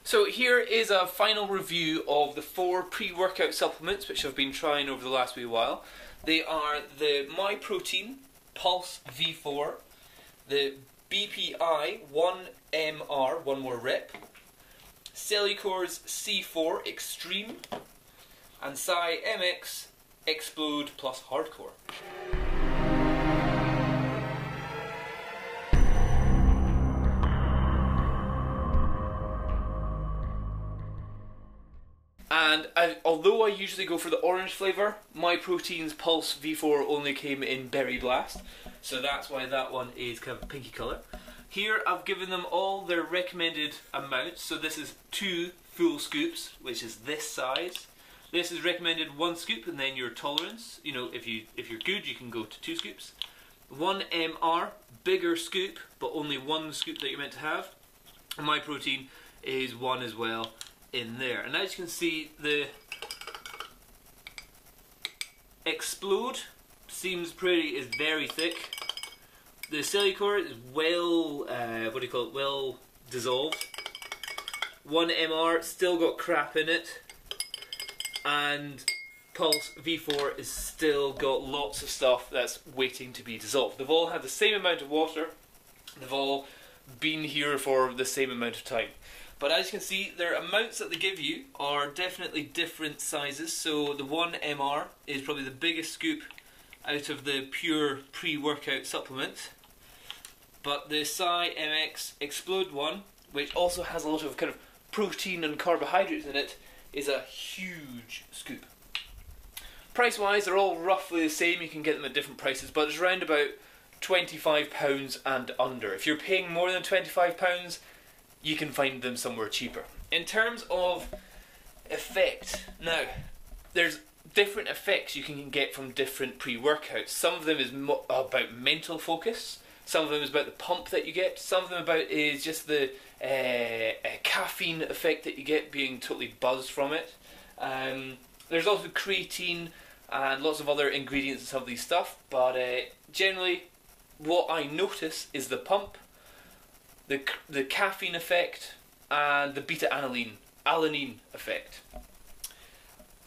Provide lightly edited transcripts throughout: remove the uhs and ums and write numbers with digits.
So here is a final review of the 4 pre-workout supplements which I've been trying over the last wee while. They are the MyProtein Pulse V4, the BPI 1.M.R, 1 more rep, Cellucor's C4 Extreme, and MX Xplode plus Hardcore. And although I usually go for the orange flavour, MyProtein's Pulse V4 only came in Berry Blast, so that's why that one is kind of a pinky colour. Here I've given them all their recommended amounts, so this is 2 full scoops, which is this size. This is recommended 1 scoop, and then your tolerance, you know, if you're good you can go to 2 scoops. 1.M.R, bigger scoop, but only 1 scoop that you're meant to have. And MyProtein is 1 as well in there. And as you can see, the Xplode is very thick. The Cellucor is well dissolved. 1.M.R still got crap in it, and Pulse V4 is still got lots of stuff that's waiting to be dissolved. They've all had the same amount of water. They've all been here for the same amount of time. But as you can see, their amounts that they give you are definitely different sizes. So the 1.M.R is probably the biggest scoop out of the pure pre-workout supplements. But the MX Xplode one, which also has a lot of kind of protein and carbohydrates in it, is a huge scoop. Price-wise, they're all roughly the same. You can get them at different prices, but it's around about £25 and under. If you're paying more than £25, you can find them somewhere cheaper. In terms of effect, now, there's different effects you can get from different pre-workouts. Some of them is about mental focus, some of them is about the pump that you get, some of them is just the caffeine effect that you get, being totally buzzed from it. There's also creatine and lots of other ingredients in some of these stuff, but generally what I notice is the pump, the caffeine effect, and the beta-alanine effect.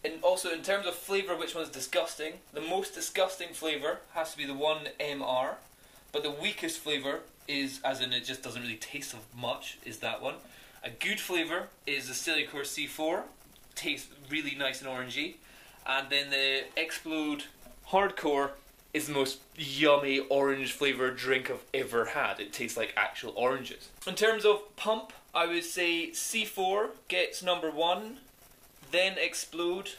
And also in terms of flavour, which one's disgusting, the most disgusting flavour has to be the 1.M.R, but the weakest flavour is, as in it just doesn't really taste of much, is that one. A good flavour is the Cellucor C4, tastes really nice and orangey, and then the Xplode Hardcore is the most yummy orange flavoured drink I've ever had. It tastes like actual oranges. In terms of pump, I would say C4 gets number 1, then Xplode,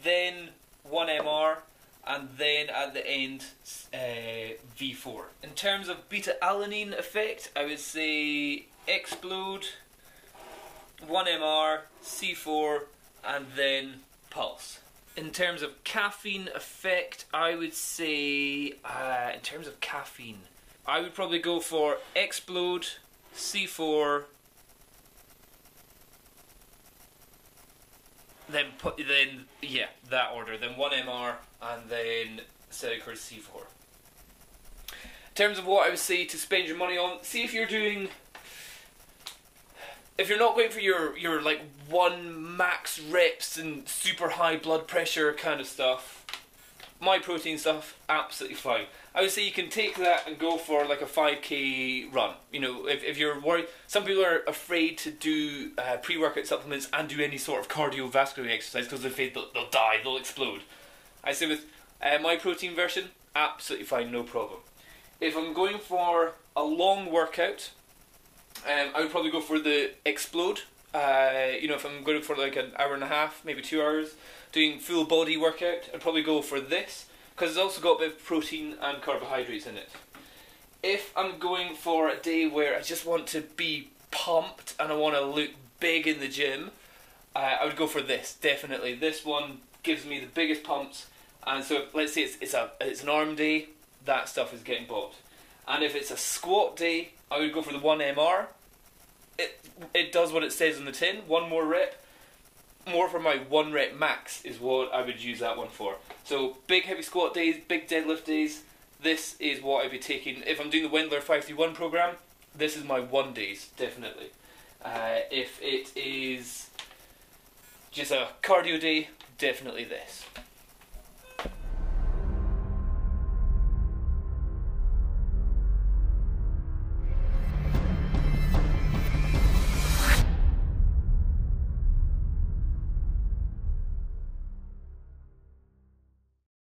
then 1.M.R, and then at the end V4. In terms of beta-alanine effect, I would say Xplode, 1.M.R, C4, and then Pulse. In terms of caffeine effect, I would say, in terms of caffeine, I would probably go for Xplode, C4, then that order, then 1.M.R, and then Cellucor C4. In terms of what I would say to spend your money on, see if you're not going for your like 1 max reps and super high blood pressure kind of stuff, MyProtein stuff, absolutely fine. I would say you can take that and go for like a 5k run. You know, if you're worried, some people are afraid to do pre-workout supplements and do any sort of cardiovascular exercise because they're afraid they'll die, they'll explode. I say with MyProtein version, absolutely fine, no problem. If I'm going for a long workout, I would probably go for the Xplode. You know, if I'm going for like an hour and a half, maybe 2 hours, doing full body workout, I'd probably go for this, because it's also got a bit of protein and carbohydrates in it. If I'm going for a day where I just want to be pumped and I want to look big in the gym, I would go for this, definitely. This one gives me the biggest pumps, and so let's say it's an arm day, that stuff is getting bought. And if it's a squat day, I would go for the 1.M.R. It does what it says on the tin, 1 more rep. More for my 1 rep max is what I would use that one for. So big heavy squat days, big deadlift days, this is what I'd be taking. If I'm doing the Wendler 531 program, this is my 1 days, definitely. If it is just a cardio day, definitely this.